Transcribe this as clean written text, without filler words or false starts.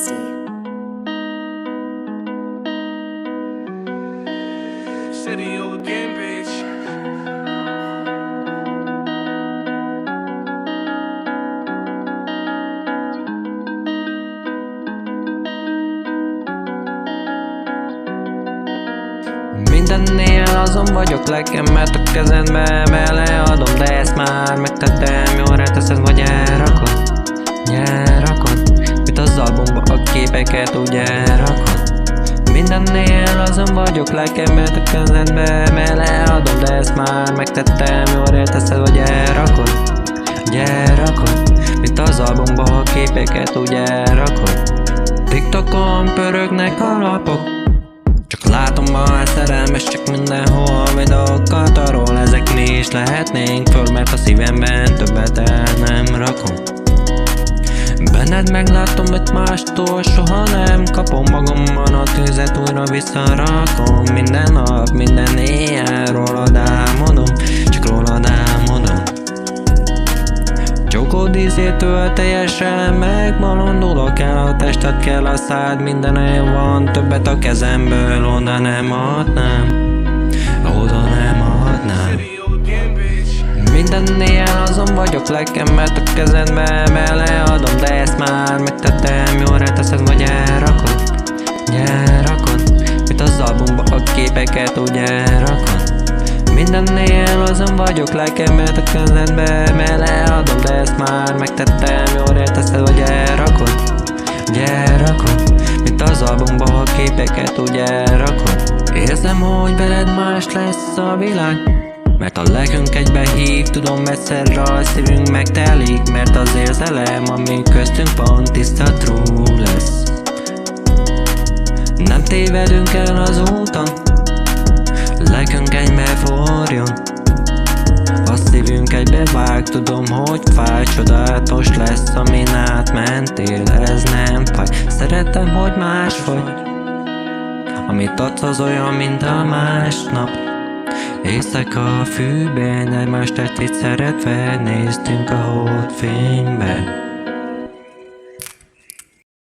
Nasty. City again, bitch. Mindennél azon vagyok, lekemet a kezedbe beleadom, de ezt már megtettem, jól reteszed vagy elrakod, mint az albumba a képeket úgy elrakod. Mindennél azon vagyok, lekemet a kezedbe beleadom, de ezt már megtettem, jól reteszed vagy elrakod, mint az albumba a képeket úgy elrakod. TikTokon pörögnek a lapok, csak látom már szerelmes, csak mindenhol videókat arról, ezek mi is lehetnénk föl, mert a szívemben többet el nem rakom. Benned meglátom, hogy mástól soha nem kapom, magamban a tüzet újra visszarakom. Minden nap, minden éjjel rólad álmodom, csak rólad álmodom. Csókod ízétől teljesen megbolondulok, el a tested, kell a szád, minden van, többet a kezemből oda nem adnám, oda nem adnám. Mindennél azon vagyok, lekemet a kezedbe beleadom, de ezt már megtettem, jól reteszed vagy elrakod, mint az albumba a képeket úgy elrakod. Mindennél azon vagyok, lekemet a kezedbe beleadom, de ezt már megtettem, jól reteszed vagy elrakod, mint az albumba a képeket úgy elrakod. Érzem, hogy veled más lesz a világ, mert a lelkünk egybe hív, tudom egyszerre a szívünk megtelik, mert az érzelem, ami köztünk van, tiszta true lesz. Nem tévedünk el az úton, lelkünk egybe forjon, a szívünk egybe vág, tudom, hogy fáj, csodálatos lesz, amin átmentél, ez nem fáj. Szeretem, hogy más vagy, amit adsz az olyan, mint a másnap. Éjszaka a fűben, egymást tetszét szeretve néztünk a holdfénybe.